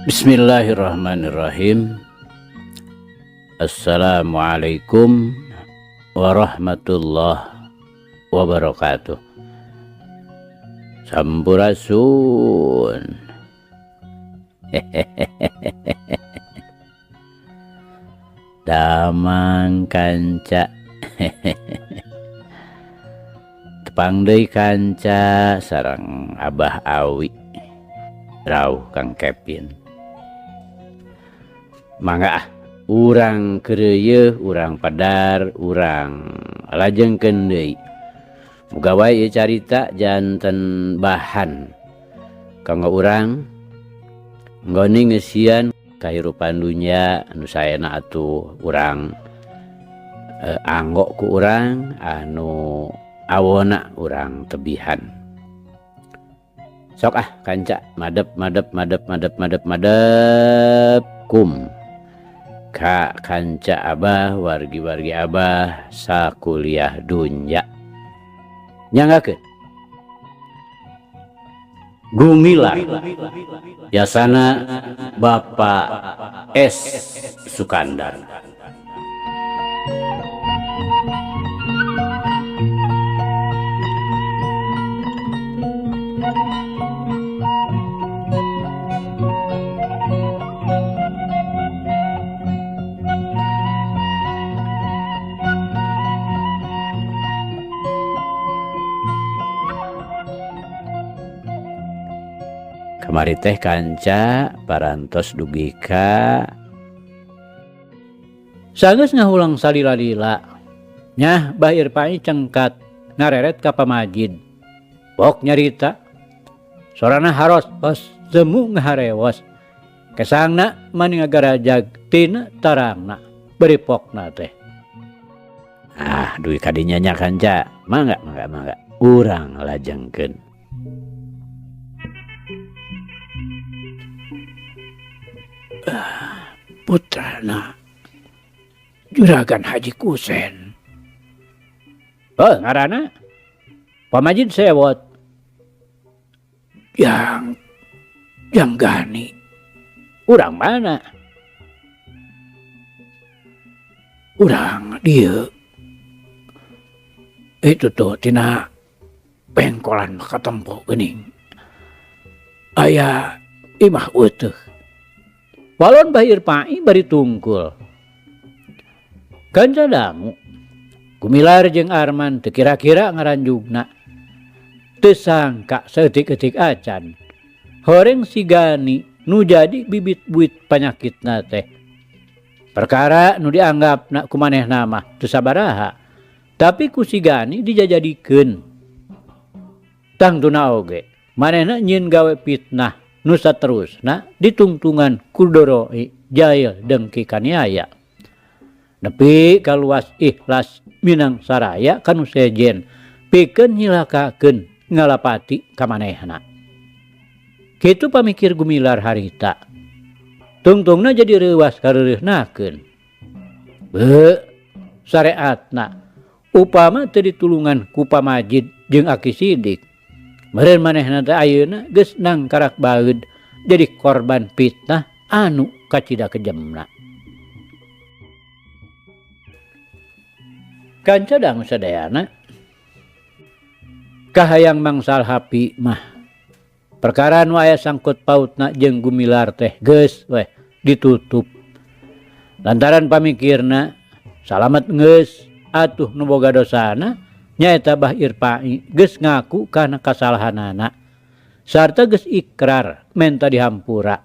Bismillahirrahmanirrahim. Assalamualaikum warahmatullahi wabarakatuh. Sampurasun. Damang kanca. Tepang deui kanca sareng Abah Awi. Rauh Kang Kepin. Mangga urang keureuh, urang padar, urang lajengkeun deui. Muga wae ieu carita janten bahan kanggo urang nggoni ngeusian kahirupan dunya anu saena atuh urang anggo ku urang anu awona urang tebihan. Sok kanca madep kum ka kanca Abah wargi-wargi Abah sakuliah dunya. Nyanggakeun Gumilar yasana Bapak S. Sukandar. Kamari teh kanca parantos dugi ka sanggeus ngahulang salila-lila nyah Bah Irpai cengkat ngareret ka pamajid bok nyarita sorana haros semu ngaharewos kesangna mani ngagarajag tina tarangna beripokna teh. Dugi kadinya nya kanca mangga urang lajengkeun. Putrana Juragan Haji Kusen. Ngaranna pamajid sewot. Yang Gani. Urang mana? Urang dieu. Itu tuh tina pengkolan katempo geuning. Aya imah uteuh. Walon Bah Irpai bari tungkul. Kanca dangu Gumilar jeung Arman teu kira-kira ngaranjugna. Teu sangka saeutik-eutik acan horeng si Gani nu jadi bibit buit panyakitna teh. Perkara nu dianggapna ku manehna mah teu sabaraha, tapi ku si Gani dijajadikeun. Tangtuna oge manehna nyieun gawe fitnah nu saterusna ditungtungan ku Doroi Jail dengki kaniaya. Nepi kaluas ikhlas minang saraya kanu sejen pikeun nyilakakeun ngalapati ka manehna. Kitu pamikir Gumilar harita. Tungtungna jadi reuwas kareureuhnakeun. Sareatna upama teu ditulungan ku pamajid jeung Aki Sidik meureun manehna teh ayeuna geus nangkarak baeud jadi korban fitnah anu kacida kejemna. Kanca dangu sadayana kahayang mangsal hapi mah perkara nu aya sangkut pautna jeung Gumilar teh geus weh ditutup. Lantaran pamikirna salamet geus atuh nu boga dosana nyaeta Bah Irpai geus ngaku kana kasalahanana sarta geus ikrar menta dihampura.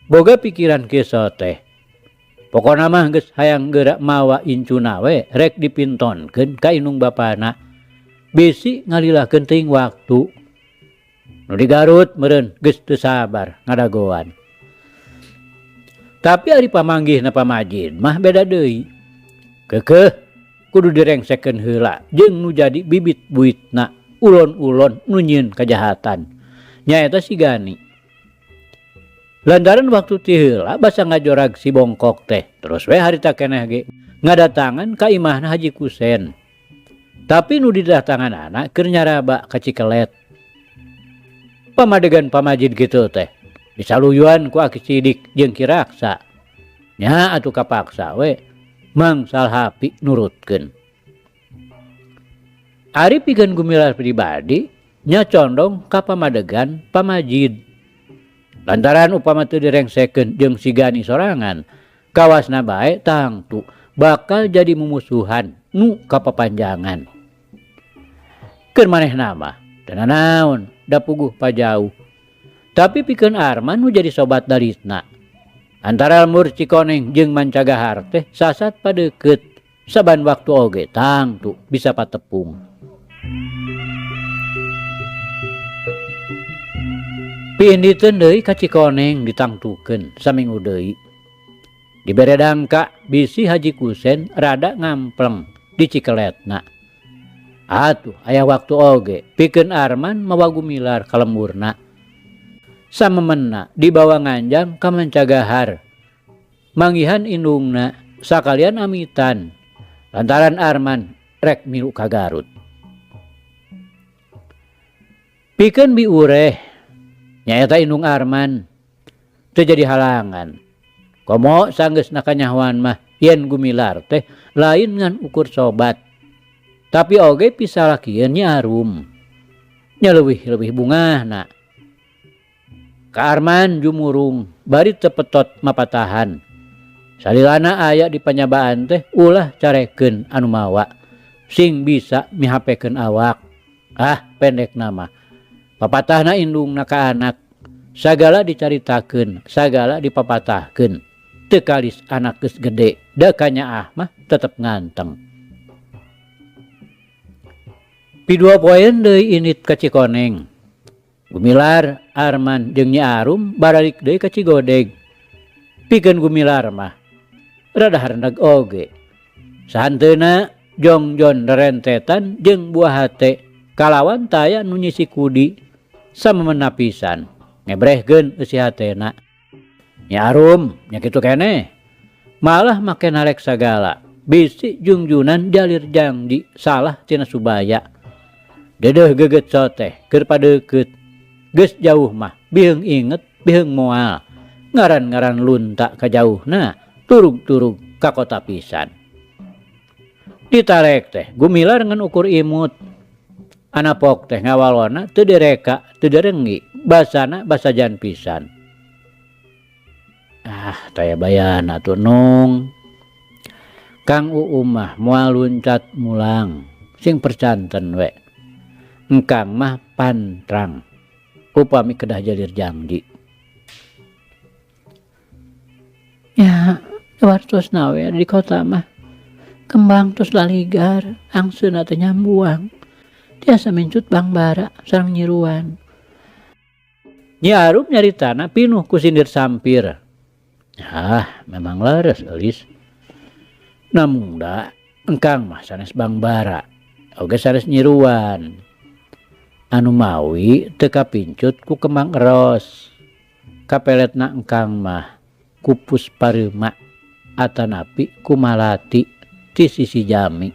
Boga pikiran kieu teh pokona mah geus hayang geura mawa incuna we rek dipintonkeun ka indung bapana bisi ngalilahkeun teuing waktu. Nu di Garut meureun geus teu sabar ngadagoan. Tapi ari pamanggihna pamajid mah beda deui. Keukeuh kudu direngsekeun heula jeung nu jadi bibit buitna ulon-ulon nu nyieun kajahatan nyaeta si Gani. Lantaran waktu ti heula basa ngajorag si bongkok teh terus we harita keneh ge ngadatangan ka imahna Haji Kusen. Tapi nu didatanganana keur nyaraba ka Cikelet. Pamadegan pamajid kitu teh disaluyuan ku Aki Sidik jeung Ki Raksa. Nya atuh kapaksa we mangsal hapi nurutkeun. Ari pikeun Gumilar pribadi nya condong ka pamadegan pamajid. Lantaran upama teu direngsekeun jeung si Gani sorangan, kawasna bae tangtu bakal jadi mumusuhan nu kapapanjangan. Keur manehna mah teu nanaon da puguh pajauh. Tapi pikeun Arman nu jadi sobat darisna. Antara Mur Cikoneng jeung Mancagahar teh sasat padeukeut, saban waktu oge tangtu bisa patepung. Piinditeun deui ka Cikoneng ditangtukeun saminggu deui. Dibere dangka bisi Haji Kusen rada ngampleng di Cikeletna. Atuh aya waktu oge pikeun Arman mawa Gumilar ka lemurna. Samemena dibawa nganjang ka Mancagahar. Manggihan indungna sakalian amitan lantaran Arman rek milu ka Garut. Pikeun biureh nyaeta indung Arman teu jadi halangan. Komo sanggeusna kanyahoan mah yen Gumilar teh lain ngan ukur sobat. Tapi oge pisalakieun nya arum. Nya leuwih bungahna. Ka Arman jumurung bari tepetot mapatahan. Salilana aya di panyabaan teh ulah carekeun anu mawa sing bisa mihapekeun awak. Pendek nama. Papatahna indungna ka anak. Sagala dicaritakeun, sagala dipapatahkeun. Teu kalis anak geus gede, da kanyaah mah tetep nganteng. Pidua poeun deui init ka Cikoneng. Gumilar, Arman jeung Nyi Arum baralik deui ka Cigodeg. Pikeun Gumilar mah rada harendeg oge. Sahanteuna jongjon rerentetan jeung buah hate kalawan taya nu nyisi kudi samemena pisan ngebrehkeun eusi hatena. Nyi Arum nya kitu keneh malah make narek sagala bisi jungjunan jalir jangdi salah tina subaya. Dedeh geget soteh keur padeukeut. Geus jauh mah biheung inget biheung moal. Ngaran-ngaran lunta ka jauhna turug-turug ka kota pisan. Ditarek teh Gumilar ngan ukur imut. Anapok teh ngawalona teu direka teu direnggi basana basa jan pisan. Taya bayana tuh nung. Kang mah moal luncat mulang sing percanten we. Engkang mah pantrang upami kedah jalir jangdi. Ya, wartos nawe di kota mah kembang terus laligar, angseuna teh nyambuang. Tiasa mencut Bang Bara sareng nyiruan. Nyi Arum nyaritana pinuh ku sindir sampir. Memang leres eulis. Namun da engkang mah sanes Bang Bara, oge sanes nyiruan. Anu mawi teu kapincut ku kembang eros. Kapeletna engkang mah kupus pareuma atanapi ku malati ti sisi jami.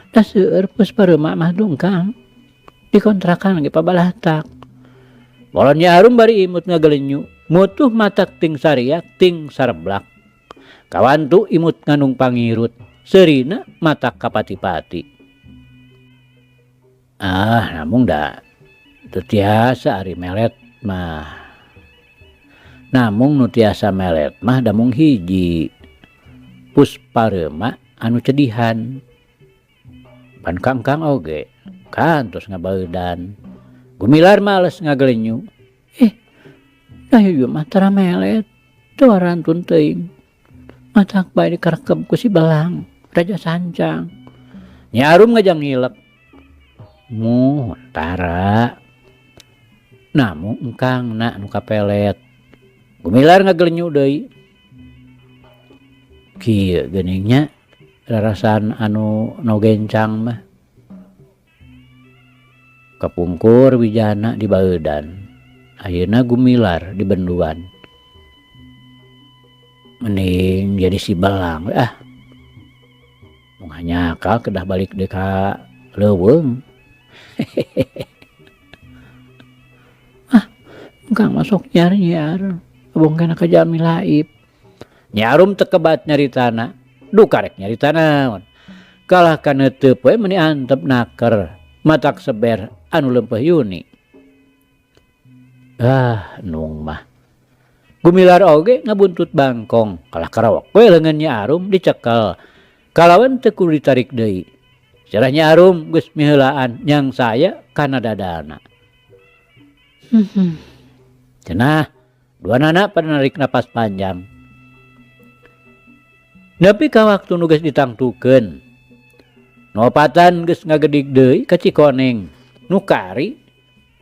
Da seueur pus pareuma mah dungkang dikontrakan ge pabalatak. Molon Nyi Arum bari imut ngagelenyu, mutuh matak ting sariak ting sareblak. Kawantu imut nganung pangirut, seurina matak kapati-pati. Namung da teu tiasa ari melet mah. Namung nu tiasa melet mah da mung hiji. Puspareuma anu cedihan. Pan kangkang oge kantos ngabaeudan. Gumilar males ngagelenyu. Dayu mah tara melet. Teu warantun teuing. Matak bae dikarekep ku si Belang, Raja Sancang. Nyi Arum ngajang ngilek. Tara. Namun engkangna nu kapelet. Gumilar ngagelenyu deui. Kieu geuningnya rarasan anu nogencang mah. Kapungkur wijana di baeudan. Ayeuna Gumilar di benduan. Mending jadi si Belang. Mung hanyakal kedah balik deui ka leuweung. Kang masuk nyar-nyar. Abong kana ka Jami Laib. Nyarum tekebat nyaritana. Duh karek nyaritana. Kalah kana teu poe meuni antep naker. Matak seber anu lempeuh Yuni. Nung mah. Gumilar oge ngabuntut bangkong. Kalah karawak we leungeun Nyarum dicekel. Kalawan teu kudu ditarik deui. Sareng Nyarum geus miheulaan nyang saya kana dadana. Cenah, duanana pada narik napas panjang. Nepi ka waktu nu geus ditangtukeun. Nopatan geus ngagedik deui ka Cikoneng. Nu kari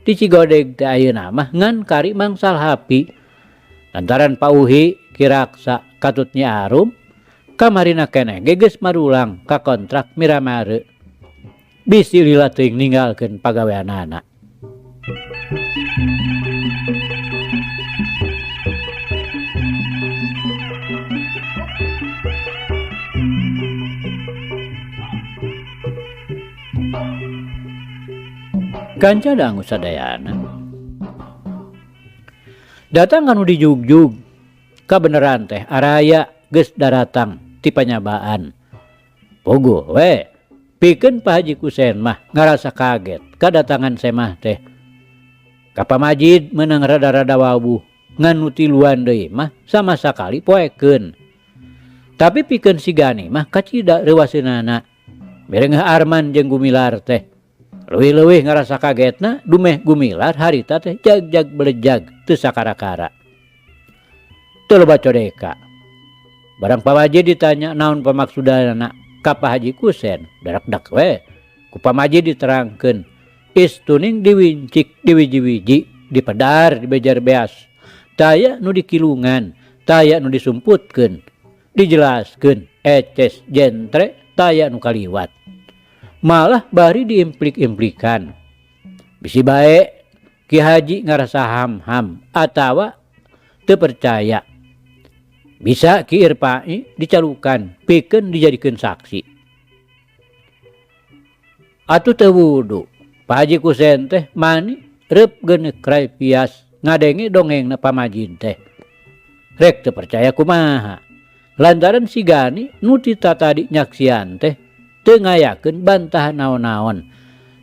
di Cigodeg teh ayeuna mah ngan kari mangsal hapi. Lantaran pauhi kiraksa katut Nyarum kamarina keneh ge geus marulang ka kontrak Miramare. Bisi lila teuing ninggalkeun pagaweanana. Kanca dangu sadayana. Datang anu dijugjug. Kabeneran teh araya geus daratang ti panyabaan. Pogo we. Pikeun Pak Haji Kusen mah ngarasa kaget kadatangan semah teh. Ka Pamajid meunang rada-rada wawuh ngan nu tiluan deui mah sama sakali poekeun. Tapi pikeun si Gani mah kacida reuwaseunana. Merengeh Arman jeung Gumilar teh. Leuwih-leuwih ngarasa kagetna dumeh Gumilar harita teh jag-jag belejag teu sakara-kara. Teu loba codeka. Barang Pamajid ditanya naon pamaksudana ka Pak Haji Kusen, darak-dak we. Ku Pamajid diterangkeun, istuning diwincik diwiji-wiji, dipedar, dibejar beas. Taya nu dikilungan, taya nu disumputkeun, dijelaskeun, eces jentre, taya nu kaliwat. Malah bari diimplik-implikan. Bisi bae Ki Haji ngarasa ham-ham atawa teu percaya. Bisa Ki Irpai dicalukan pikeun dijadikeun saksi. Atuh teu wudu. Pak Haji Kusen teh mani reup geuneuk rai pias ngadenge dongengna Pamajid teh. Rek teu percaya kumaha. Lantaran si Gani nu tadi nyaksian teh teu ngayakeun bantahan naon-naon.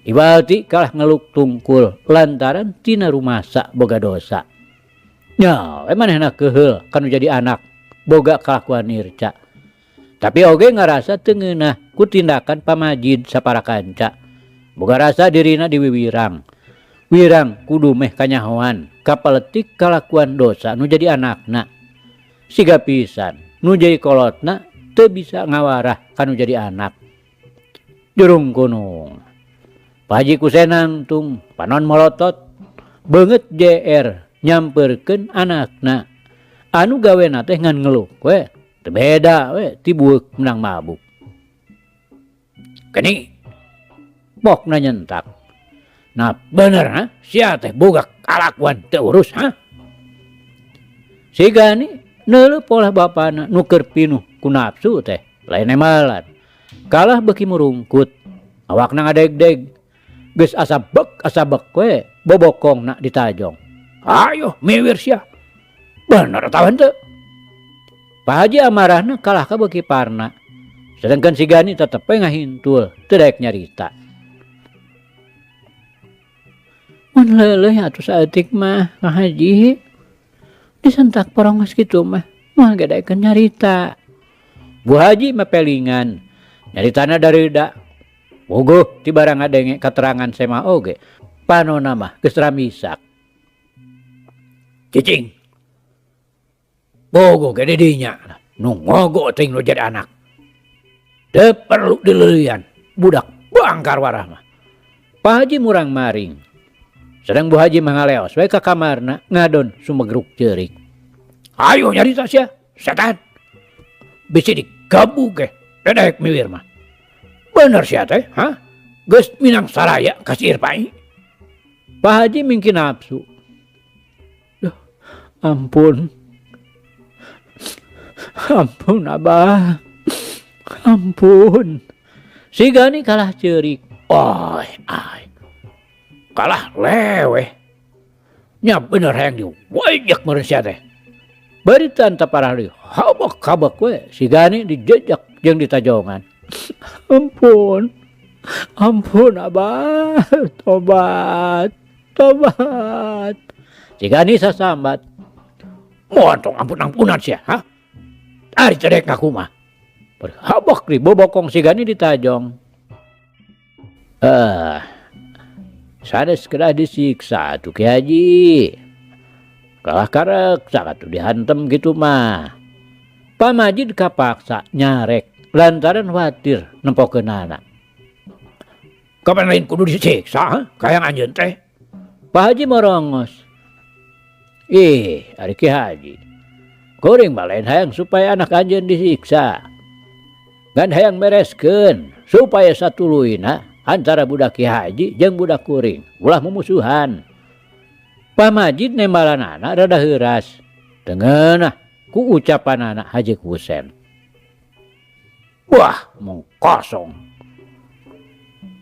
Ibalti kalah ngeluk tungkul lantaran tina rumasa boga dosa. Nya, manehna keheul kanu jadi anak boga kalakuan nirca. Tapi oge ngarasa teu ngeunah ku tindakan Pamajid sapara kanca. Boga rasa dirina diwiwirang. Wirang kudu meh kanyahoan kapaletik kalakuan dosa nu jadi anakna. Siga pisan nu jadi kolotna teu bisa ngawarah kanu jadi anak. Jurung gunung. Pak Haji Kusen nangtung panon molotot beungeut JR nyamperkeun anakna. Anu gawena teh ngan ngeluh we, teu beda we ti bueuk menang mabuk. Geni pokna nyentak. Nah bener ha, sia teh boga kalakuan teu urus ha. Si Gani neuleuh polah bapana nu keur pinuh ku nafsu teh, lain emalan. Kalah beuki murungkut, awakna ngadeg-deg. Geus asa bek we, bobokongna ditajong. Ayo miwir sia. Bener tah henteu. Pak Haji amarahna kalah ka beuki parna. Sedangkan si Gani tetep we ngahintul, teu daek nyarita. Mun leuleuh atuh saeutik mah Pak Haji. Disentak porongos kitu mah, moal gadaekeun nyarita. Bu Haji mah pelingan. Nyaritana dareuda. Bogoh ti barang ngadenge katerangan sema oge. Panonna mah geus ramisak. Cicing. Bogoh ge didinya. Nu ngogo teuing nu jadi anak. Teu perlu dileulian. Budak bangkar warah mah. Pak Haji murang maring. Sedang Bu Haji mangaleos we ka kamarna ngadon sumegruk ceurik. Ayo nyarita sia, setan. Bisi digabug ge, daek miwir mah. Bener sia teh, ha? Geus minang saraya ka si Irpai. Pak Haji mingki nafsu. Duh, ampun. Ampun Abah. Ampun. Si Gani kalah ceurik. Oi, ai. Kalah leweh. nya bener hayang diwajak meureun sia teh. Bari tanta parah deui, habak-habak we si Gani dijejak jeung ditajongan. Ampun, ampun Abah, tobat, tobat. Si Gani sasambat, moal tong ampun-ampunan sia, ha? Ari cedek ngaku mah. Bari habak deui bobokong si Gani ditajong. Sanes kedah disiksa tuh Ki Haji. Kalah karek sakatu dihantem gitu mah. Pak Majid kapaksa nyarek lantaran khawatir nempokeunana. Kapan lain kudu disiksa, kayang anjeun teh. Pak Haji morongos. Ari Ki Haji. Kuring mah lain hayang supaya anak anjeun disiksa. Ngan hayang mereskeun supaya satuluyna antara budak Ki Haji jeung budak kuring ulah mumusuhan. Pak Majid nembalanana rada heuras. Tengeunah ku ucapanana Haji Kusen. Wah, mong kosong.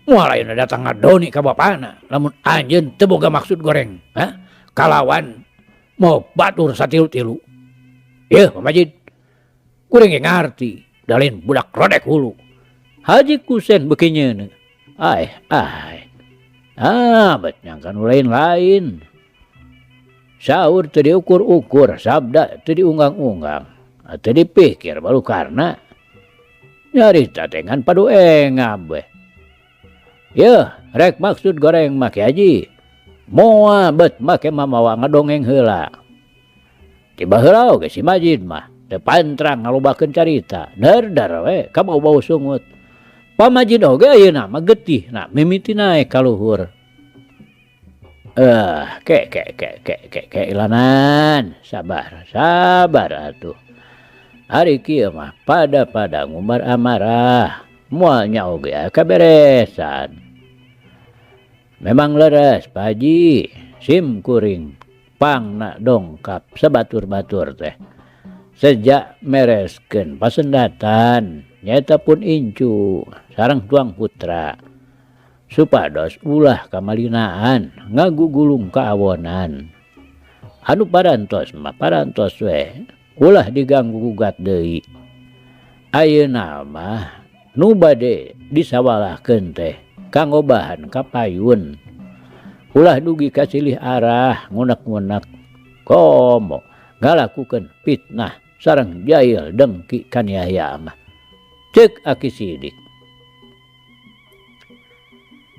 Moal ayeuna datang ngadoni ka bapana lamun anjeun teu boga maksud goreng, ha? Kalawan mau batur satilu-tilu. Yeuh Pak Majid. Kuring ge ngarti, dalin budak rodek hulu. Haji Kusen beuki nyeuneu. Bet nyangka nu lain-lain. Saur teu diukur-ukur, sabda teu diunggang-unggang, teu dipikir baru karena nyarita teh ngan padu engab we. Yeuh, rek maksud goreng mah Ki Haji. Moal bet make mamawa ngadongeng heula. Tiba heula oge si Majid mah teu pantrang ngalobakeun carita, nerdar we ka bau-bau sungut. Pak Majid oge ayeuna mah getihna mimiti naek ka luhur. Ilanan, sabar atuh. Hari kieu mah pada ngumbar amarah, moal nya oge kaberesan. Memang leres Pak Haji, sim kuring pangna dongkap sabatur-batur teh. Sejak mereskeun pasendatan, nyaeta pun incu sareng tuang putra. Supados ulah kamalinaan ngagugulung kaawonan. Anu parantos mah parantos we, ulah diganggu gugat deui. Ayeuna mah nu bade disawalahkeun teh kanggo bahan kapayun. Ulah dugi kasilih arah ngunek-ngunek komo ngalakukeun fitnah sareng jail dengki kaniaya mah. Ceuk Aki Sidik.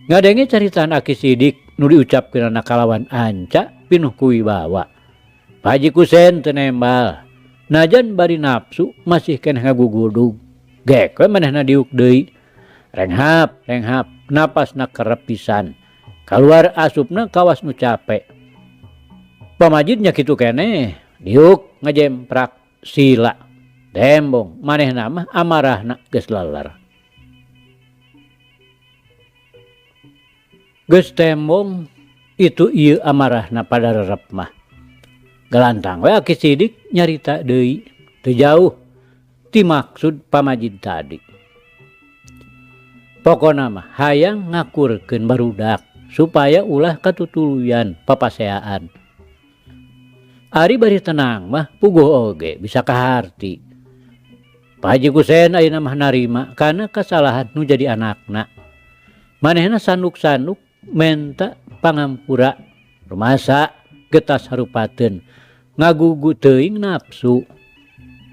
Ngadengi caritaan Aki Sidik nu diucapkeun anak kalawan anca pinuh ku wibawa. Pak Haji Kusen teu nembal. Najan bari nafsu masih keneh ngagugudug. Gek we manehna diuk deui. Renghap, napasna kerep pisan. Kaluar asupna kawas nu capek. Pak Majid nya kitu keneh, diuk ngajemprak sila. Dembong manehna mah amarahna geus leler. Geus tembong itu ieu amarahna pada rerep mah. Galantang we Aki Sidik nyarita deui teu jauh ti maksud Pak Majid tadi. Pokona mah hayang ngakurkeun barudak supaya ulah katutuluyan papaseaan. Ari bari tenang mah puguh oge bisa kaharti. Pak Haji Kusen ayeuna mah narima kana kasalahan nu jadi anakna. Manehna sanduk-sanduk menta pangampura rumasa getas harupateun ngagugu teuing nafsu.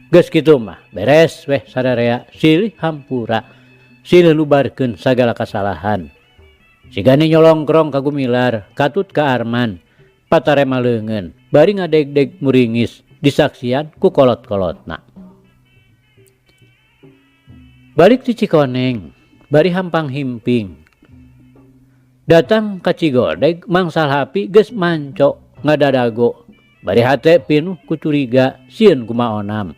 Geus kitu mah beres weh sadarea silih hampura silih lubarkeun sagala kasalahan. Sigana nyolongkrong ka Gumilar katut ka Arman patarema leungeun bari ngadeg-deg muringis disaksian ku kolot-kolotna. Balik ti Cikoneng bari hampang himping. Datang ka Cigodeg mangsal hapi geus manco ngadadago. Bari hate pinuh ku curiga sieun kumaonam.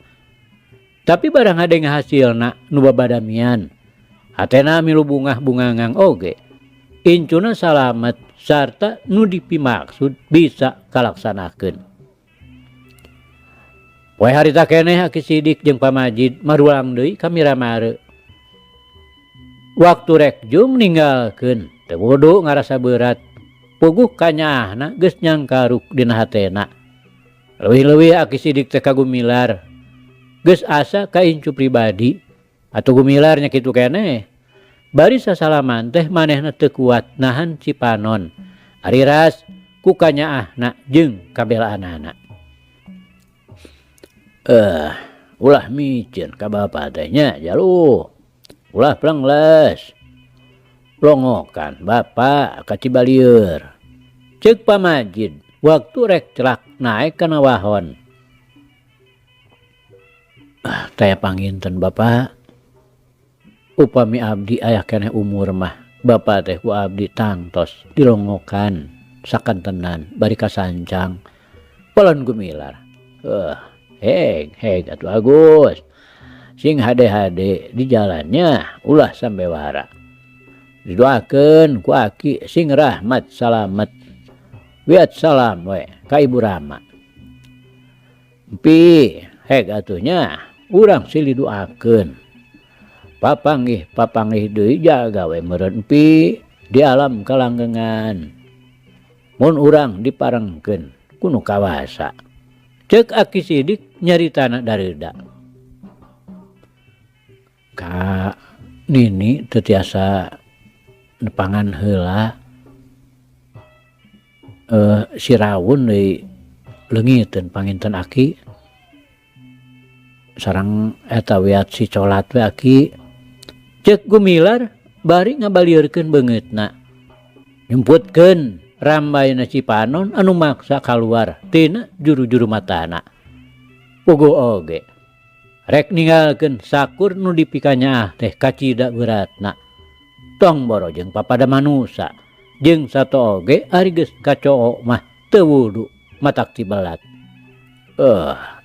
Tapi barang hade ngahasilna nu babadamian. Hatena milu bungah-bungangang oge. Incuna salamet sarta nu dipimaksud bisa kalaksanakeun. Poe harita keneh Aki Sidik jeung Pak Majid marulang deui ka Miramare. Waktu rek jung ninggalkeun teu wudu ngarasa berat. puguh kanyaahna geus nyangkaruk dina hatena. Leuwih-leuwih aki sidik teh ka Gumilar geus asa ka incu pribadi atuh Gumilar nya kitu keneh. Bari sasalaman teh manehna teu kuat nahan Cipanon ari ras ku kanyaahna jeung kabelaanana. Ulah micin ka bapa teh nya jalu. Ulah plengles. Longokan bapa ka Cibalieur. Ceuk pamajid waktu rek celak naek kana wahon. Taya panginten bapa. Upami abdi aya keneh umur mah bapa teh ku abdi tangtos dilongokan sakantenan bari kasancang. Polon Gumilar. Heg atuh Agus. Sing hade-hade di jalannya ulah sampai wara. Didoakeun ku aki sing rahmat salamet. Wiat salam we ka Ibu Rama. Empi heg atuhnya urang silih doakeun. Papanggih deui jaga we meureun empi di alam kalanggengan. Mun urang diparengkeun ku nu kawasa. Ceuk aki sidik nyaritana dareuda. Ka nini teu tiasa nepangan heula si Rawun deui leungiteun panginten aki. Sareng eta wiat si colat we aki. Ceuk Gumilar bari ngabalieurkeun beungeutna. Nyumputkeun rambayna Cipanon anu maksa kaluar tina juru-juru matana. Puguh oge rek ninggalkeun sakur nu dipikanyaah teh kacida beratna. Tong boro jeung papada manusa jeung sato oge ari geus kacoo mah teu wudu matak cibelat.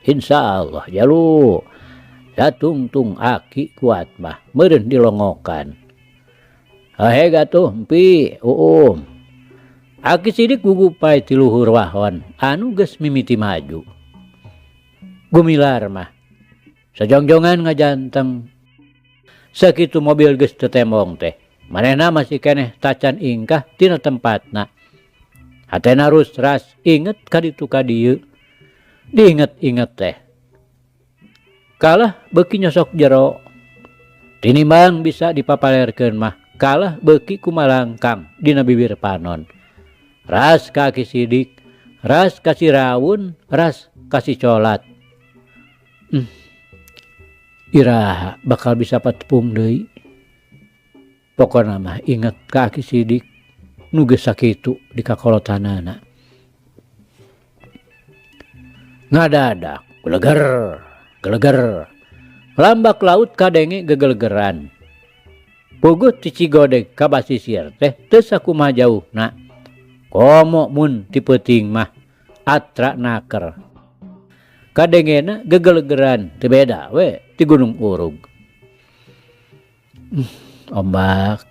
Insyaallah jalu satungtung aki kuat mah meureun dilongokan. Haheg atuh empi aki sidik gugupay ti luhur wahon anu geus mimiti maju. Gumilar mah sajongjongan ngajanteng. Sakitu mobil geus tetembong teh manehna masih keneh tacan ingkah tina tempatna. Hatena rusras inget ka ditu ka dieu. Diinget-inget teh kalah beuki nyosok jero. Tinimbang bisa dipapalerkeun mah kalah beuki kumalangkang dina bibir panon. Ras ka aki sidik, ras ka si Rawun, ras ka si colat. Iraha bakal bisa patepung deui. Pokona mah inget ka aki sidik nu geus sakitu di kakolotanana. Ngadadak geleger lambak laut kadenge gegelegeran. Puguh ti Cigodeg ka basisir teh teu sakumaha jauhna. Komo mun ti peuting mah atra naker. Kadengena gegelegeran teu beda we ti Gunung Urug. Ombak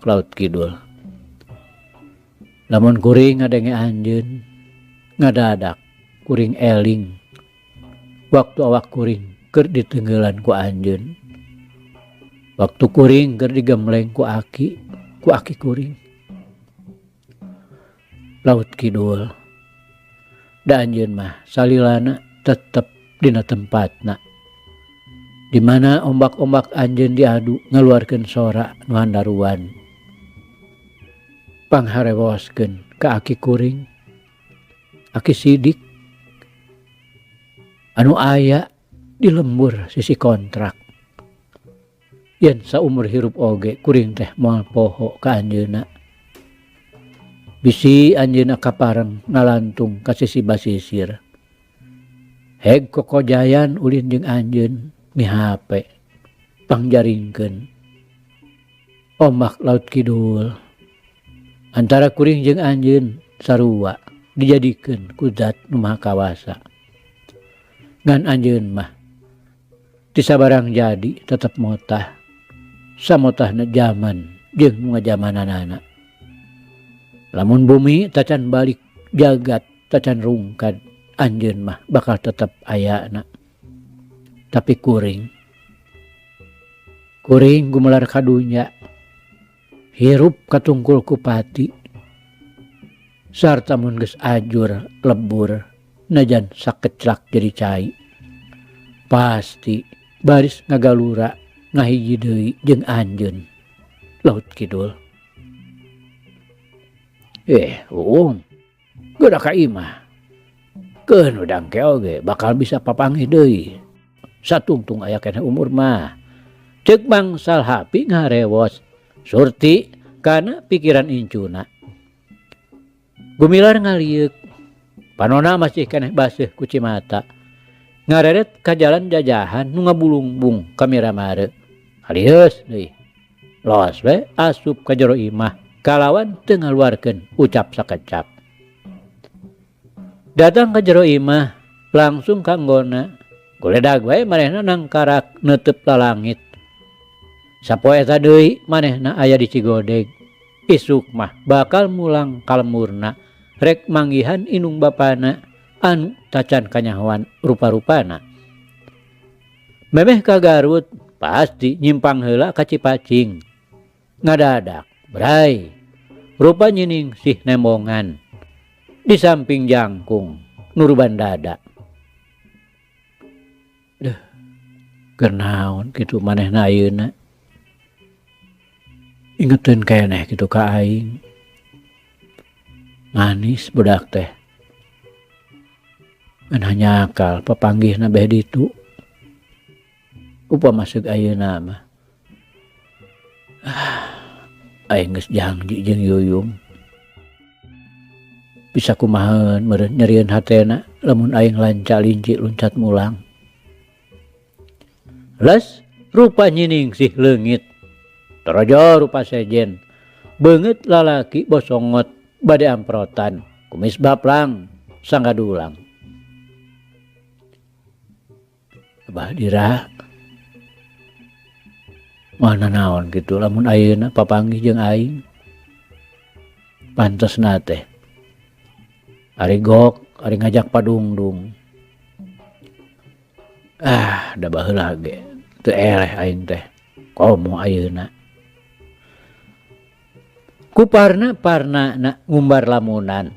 laut kidul. Lamun kuring ngadenge anjeun ngadadak kuring eling waktu awak kuring keur ditenggelan ku anjeun. Waktu kuring keur digemleng ku aki kuring. Laut kidul. Da anjeun mah salilana tetep dina tempatna. Di mana ombak-ombak anjeun diadu ngaluarkeun sora nu handaruan. Pangharewoskeun ka aki kuring, aki sidik anu aya di lembur sisi kontrak. Yen saumur hirup oge kuring teh moal poho ka anjeunna. Bisi anjeunna kapareng ngalantung ka sisi basisir. Heg kokojayan ulin jeung anjeun mihape pangjaringkeun ombak laut kidul antara kuring jeung anjeun sarua dijadikeun ku zat nu maha kawasa. Ngan anjeun mah ti sabarang jadi tetep motah samotahna zaman jeung nu ngajamananana. Lamun bumi tacan balik jagat tacan rungkad anjeun mah bakal tetep ayana. Tapi kuring gumelar kadunya hirup katungkul ku pati sarta mun geus ajur lebur najan sakeclak jadi cai pasti baris ngagalura ngahiji deui jeung anjeun laut kidul. Geuda ka imah keun udang ke oge bakal bisa papanggih deui satungtung aya keneh umur mah ceuk bangsal hapi ngarewos surti kana pikiran incuna. Gumilar ngalieuk panonna masih keneh baseuh ku cimata ngareret ka jalan jajahan nu ngabulungbung ka Miramare. Alius deui los we asup ka jero imah kalawan teu ngaluarkeun ucap sakecap. Datang ka jero imah langsung ka anggona goledag wae manehna nangkarak neuteup lalangit. Sapoe eta deui manehna aya di Cigodeg. Isuk mah bakal mulang kalemurna rek manggihan inung bapana anu tacan kanyahoan rupa-rupana. Memeh ka Garut pasti nyimpang heula ka Cipacing. Ngadadak bray rupa nyining sih nembongan di samping jangkung nuruban dada. Keur naon kitu manehna ayeuna? Ingeteun keneh kitu ka aing. Manis budak teh. Ngan hanyakal papanggihna beh ditu. Upama masuk ayeuna mah. Aing geus janji jeung yuyung. Bisa kumaheun meureun nyerieun hatena lamun aing lanca linci luncat mulang. Les rupa nyining sih leungit. Torojo rupa sejen. Beungeut lalaki bosongot bade amprotan. Kumis baplang sanggadulang. Abah dira mana naon gitu lamun ayeuna papanggih jeung aing. Pantesna teh ari gok ari ngajak padungdung. Da baheula ge teu eleh aing teh komo ayeuna. Ku parna ngumbar lamunan.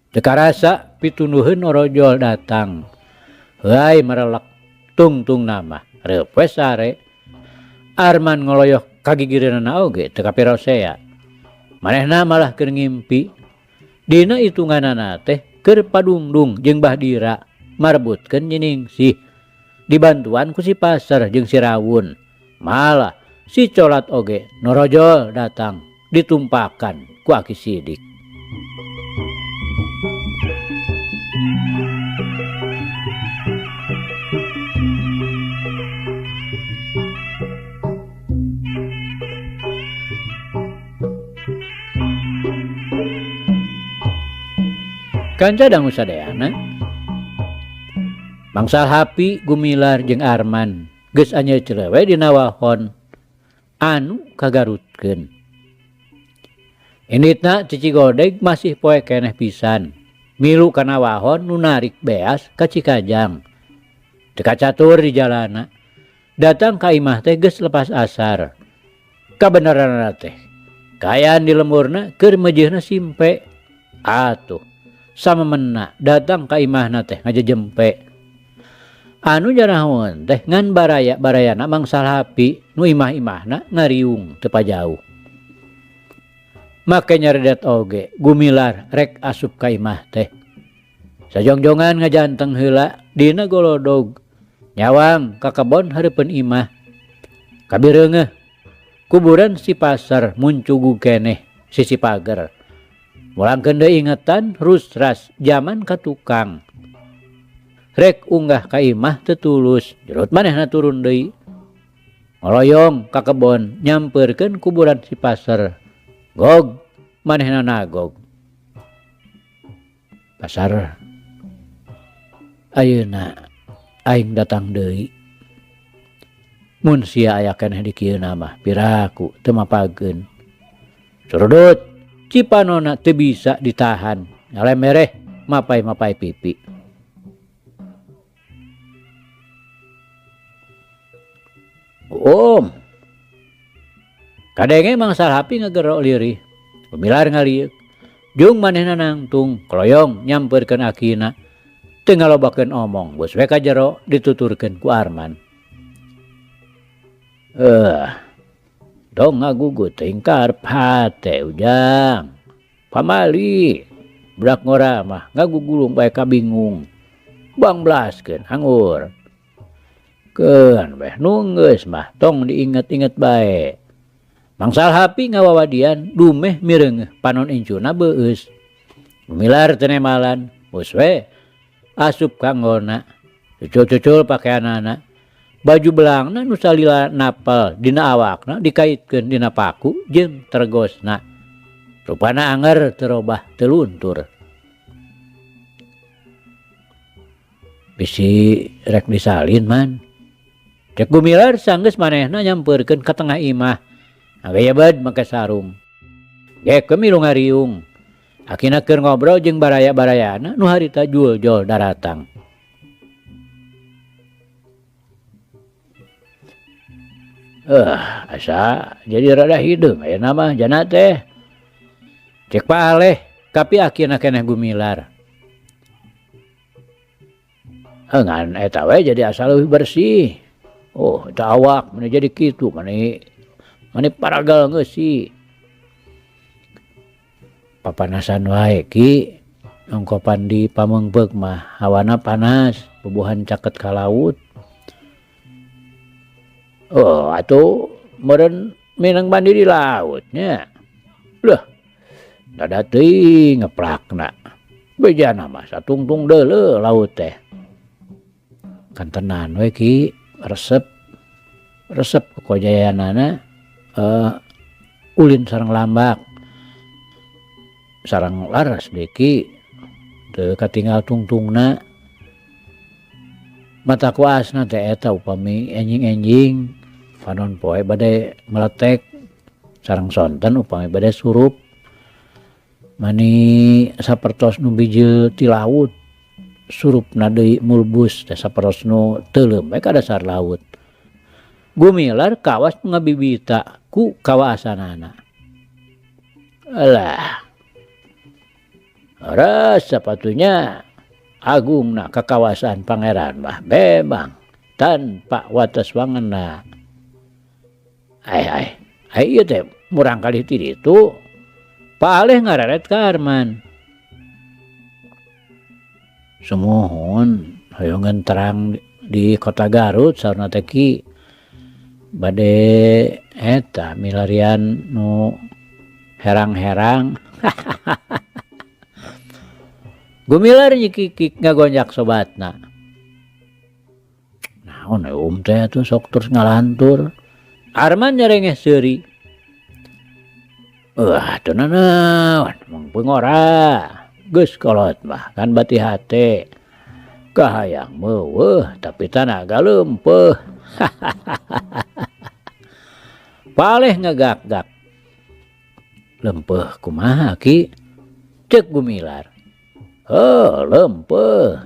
Teu karasa pitunuheun orojol datang. Heuai marelek tungtung nama reup we sare. Arman ngoloyok kagigireunana oge teu kapirosea. Manehna malah keur ngimpi. Dina itunganana teh keur padungdung jeung Bahdira marebutkeun nyiningsih. Dibantuan ku si Pasar jeung si Rawun. Malah si Colat oge norojol datang ditumpakan ku Aki Sidik. Kanca dangu sadeana bangsal Hapi, Gumilar jeung Arman geus anyeu celewe dina wahon anu kagarutkeun. Inditna Cici Godeg masih poe keneh pisan milu kana wahon nu narik beas ka Cikajang. Teu kacatur di jalana datang ka imah teh geus lepas asar. Kabeneranna teh kaayaan di lemurna keur mejehna simpe. Atuh samemena datang ka imahna teh ngajejempe. Anu janaheun teh ngan barayana bangsal Hapi nu imah-imahna ngariung teu pajauh. Make nyaredet oge Gumilar rek asup ka imah teh. Sajongjongan ngajanteng heula dina golodog nyawang ka kebon hareupeun imah. Kabireungeuh kuburan si Pasar muncugu keneh sisi pager. Mulangkeun deui ingetan rusras jaman ka tukang. Rek unggah ka imah teu tulus, jerut manehna turun deui. Ngoloyong ka kebon nyampeurkeun kuburan si Pasar. Gog manehna nagog. Pasar, ayeuna aing datang deui. Mun sia aya keneh di kieuna mah piraku teu mapageun. Surudut Cipanona teu bisa ditahan, ngalemereh mapai-mapai pipi. Kadenge mangsal Hapi ngagerok lirih. Gumilar ngalieuk. Jung manehna nangtung kloyong nyamperkeun akina teu ngalobakeun omong geus we ka jero dituturkeun ku Arman. Dong ngagugut teuing karep hate ujang. Pamali berak ngora mah ngagugulung bae kabingung. Bang blaskeun hangur. Keun beh nu geus mah tong diinget-inget bae. Mangsal hapi ngawawadian dumeh mireungeuh panon incuna beueus. Gumilar teu nemalan, geus we asup kanggona. Cucul-cucul pakeanana. Baju belangna nu salila napal dina awakna dikaitkeun dina paku jeung tergosna. Rupana anger teu robah teu luntur. Bisi rek disalin man. Cek Gumilar sanggeus manehna nyampeurkeun ka tengah imah. Gaya bad make sarung. Gek milu ngariung. Akina keur ngobrol jeung baraya-barayana nu harita jual-jual daratang. Asa jadi rada hideung aya nama jana teh. Cek Pak Aleh kapi akina keneh Gumilar. Ngan eta we jadi asa leuwih bersih. Oh, eta awak mane jadi kitu mane paragal ngeusi. Papanasan wae ki ongkopan di Pameungpeuk mah hawana panas, bubuhan caket ka laut. Atuh meureun minang mandi di laut nya. Leuh. Dada teuing ngeplakna. Bejana mah satungtung deuleu laut teh. Kantenan we ki resep kekojayanana ulin sareng lambak. Sareng laras deui ki teu katinggal tungtungna. Mata kuasna teh eta upami enjing-enjing panon poe bade meletek sareng sonten upami bade surup mani sapertos nu bijil ti laut surupna deui mulbus teh sapertos nu teuleum we ka dasar laut. Gumilar kawas nu ngabibita ku kawasanana. Alah. Ras sapatunya agungna kekawasan pangeran mah memang tanpa wates wangenna. Ai ieu teh murang kali ti ditu Pak Aleh ngareret ka Arman. Sumohon hoyongan terang di kota Garut saurna teh ki bade eta milarian nu herang-herang. Gumilar nyikik ngagonjak sobatna. Naon teh atuh sok terus ngalantur. Arman nyarengeh seuri. Teu naon, mung ora. Geus kolot mah kan bati hate. Kahayang meuweuh tapi tanaga leumpeuh. Paleh ngagak-gak. Leumpeuh kumaha ki? Ceuk Gumilar. Leumpeuh.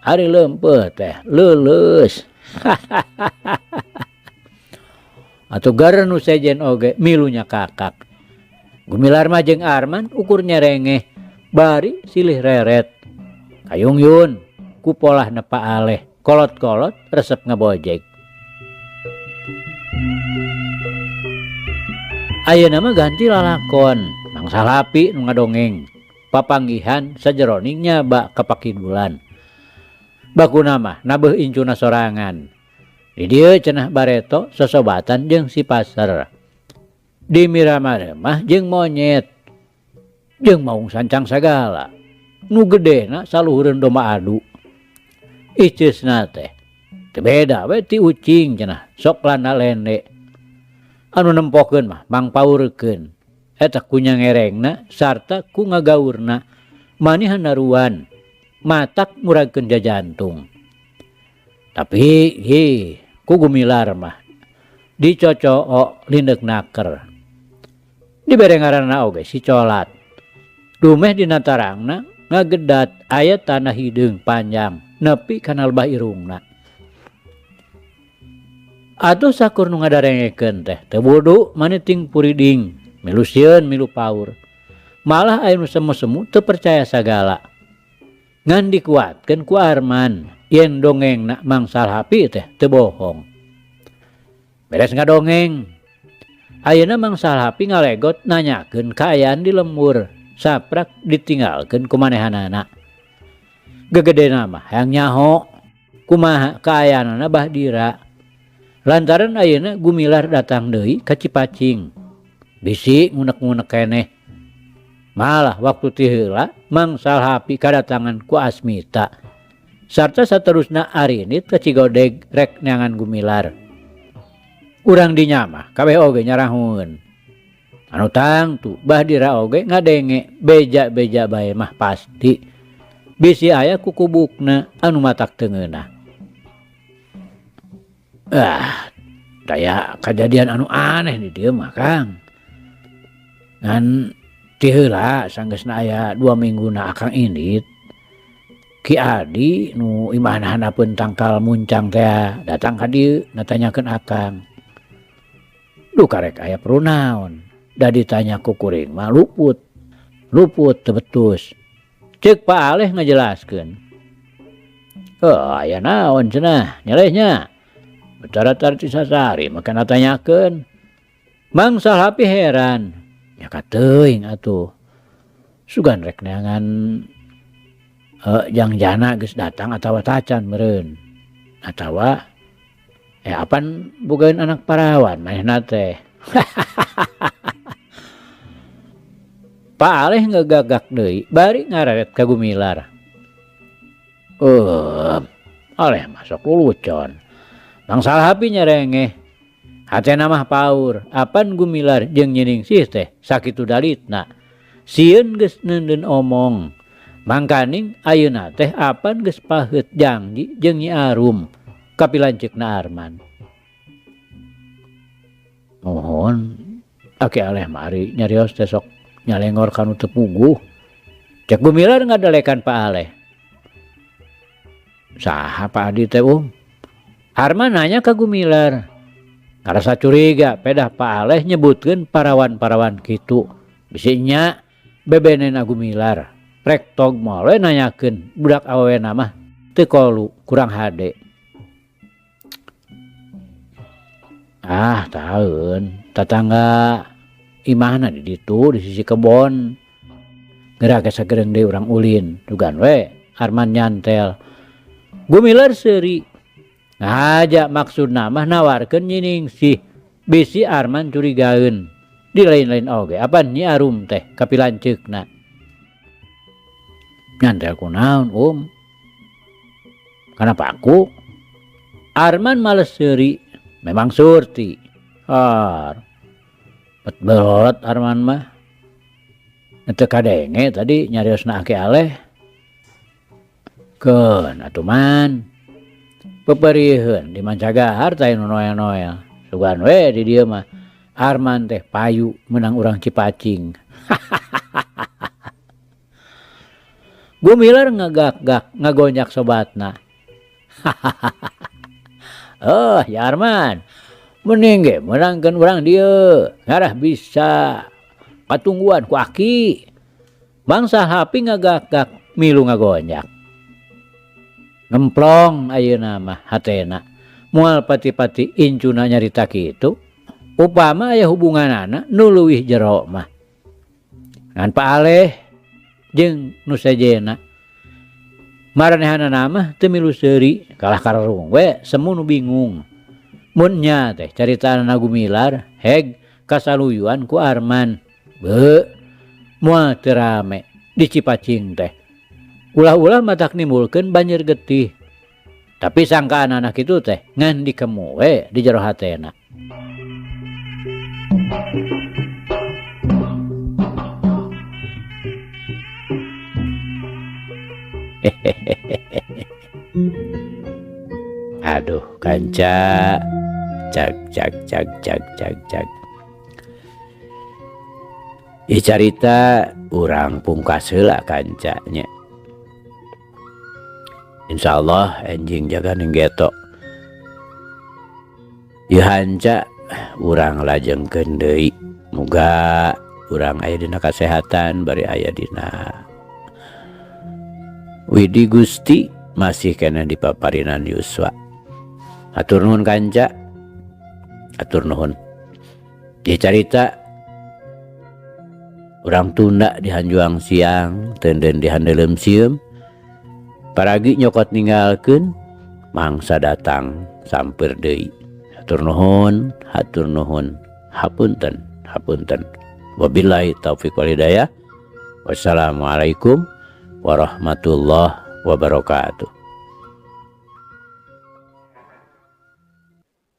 Ari leumpeuh teh leuleus. Atuh gara nu sejen oge milunya kakak. Gumilar mah jeung Arman ukur nyerengeh bari silih reret. Kayung yun ku polahna Pak Aleh kolot-kolot resep ngabojek. Ayeuna mah ganti lalakon mangsa lapi nu ngadongeng. Papanggihan sajeroning nyaba kapakidulan. Bakuna mah nabeuh incuna sorangan. Di dieu cenah Bareto sosobatan jeung si Pasar. Di Miramar mah jeung monyet. Jeung maung sancang sagala. Nu gedena saluhureun domba adu. Iceusna teh teu beda we ti ucing cenah sok lana lende. Anu nempokeun mah mangpaurkeun. Eta ku nyangerengna sarta ku ngagaurna manihan naruan matak nguragkeun jajantung. Tapi ku Gumilar mah dicocoo lindeuk naker. Dibere ngaranna oge si Colat. Dumeh dina tarangna ngagedat aya tanah hideung panjang nepi kana lebah irungna. Atuh sakur nu ngadarengekeun teh teu bodo mane ting puriding. Milu sieun milu paur. malah anu semu-semu teu percaya sagala. Ngan dikuatkeun ku Arman yen dongengna Mang Salhapi teh teu bohong. Beres ngadongeng, ayeuna Mang Salhapi ngalegot nanyakeun kaayaan di lembur, saprak ditinggalkeun ku manehanana. Gegedena mah hayang nyaho kumaha kaayaanana Bahdira. Lantaran ayeuna Gumilar datang deui ka Cipacing. Bisi ngunek-ngunek keneh. Malah waktu ti heula Mang Salhapi kadatangan ku Asmita. Sarta saterusna arinit ka Cigodeg rek neangan Gumilar. Urang dinya mah kabeh oge nyarahun. Anu tangtu Bahdira oge ngadenge beja-beja bae mah pasti. Bisi aya ku kubukna anu matak teu ngeunah. Daya kejadian anu aneh di dieu mah Kang. Ngan ti heula sanggeusna aya 2 mingguna akang indit. Ki Adi nu imahna hanapeun tangkal muncang teh datang ka dieu natanyakeun akang. Duh karek aya perlu naon. Da ditanya ku kuring mah luput teu betus. Ceuk Pak Aleh ngajelaskeun. Aya naon cenah nyelehnya. Betara-tara ti sasari maka natanyakeun. Mang Salhapi heran. Ya kateuing atuh. Sugan rek neangan jangjana geus datang atawa tacan meureun. Atawa apan bogaeun anak parawan manehna teh. Pak Aleh ngegagak deui bari ngareret ka Gumilar. Aleh masuk lulucon. Mang Salhapi nyerengeh. Hatena mah paur, apan Gumilar jeung Nyiningsih teh sakitu dalitna. Sieun geus neundeun omong. Mangkaning ayeuna teh apan geus paheut janji jeung Nyi Arum kapilanceukna Arman. Mohon ake Aleh mari nyarios teh sok nyalengor kanu teu puguh. Cek Gumilar ngadalekan Pak Aleh. Saha Pak Adi teh Arman nanya ka Gumilar. Ngarasa curiga pedah Pak Aleh nyebutkeun parawan-parawan kitu. Bisi nya bebenena Gumilar. Rek tog mole nanyakeun budak awewena mah teu kolu kurang hade. Taeun tatangga imahna di ditu di sisi kebon. Gerak sagereung deui urang ulin. Dugan we Arman nyantel. Gumilar seuri. Ngajak maksudna mah nawarkeun Nyiningsih. Bisi Arman curigaeun. Di lain-lain oge apan Nyi Arum teh kapilanceukna. Nyantel kunaon Kenapa aku? Arman males seuri. Memang surti. Bet Arman mah. Teu kadenge tadi nyariosna ake Aleh. Keun atuh man. Peperieheun di Mancagahar teh nu noel-noel. Sugan we di dieu mah Arman teh payu menang urang Cipacing. Gumilar ngagak-gak ngagonjak sobatna. Ya Arman, mending ge menangkeun urang dieu. Ngarah bisa patungguan ku aki. Mang Salhapi ngagak-gak milu ngagonjak. Ngemplong ayeuna mah hatena. Moal pati-pati incuna nyarita kitu. Upama aya hubunganana nu leuwih jero mah. Ngan Pak Aleh jeung nu sejena. Maranehanana mah teu milu seuri, kalah karerung we semu nu bingung. Mun nya teh caritana Gumilar heg kasaluyuan ku Arman. Moal teu rame di Cipacing teh. Ulah-ulah matak nimbulkeun banjir getih. Tapi sangkaan anak itu teh ngan dikemu we di jero hatena. Aduh kanca cak. Carita urang pungkas heula kanca nya. Insyaallah enjing jaga ninggeto. Ieu hanca urang lajengkeun deui. Muga urang aya dina kasehatan, bari aya dina widi Gusti masih kena dipaparinan yuswa. Atur nuhun kanca, atur nuhun. Di carita urang tunda di Hanjuang siang, tenden di handelem sieum, paragi nyokot ninggalkeun, mangsa datang samper deui. Hatur nuhun, hapunten, hapunten. Wabillahi taufiq wal hidayah. Wassalamualaikum warahmatullahi wabarakatuh.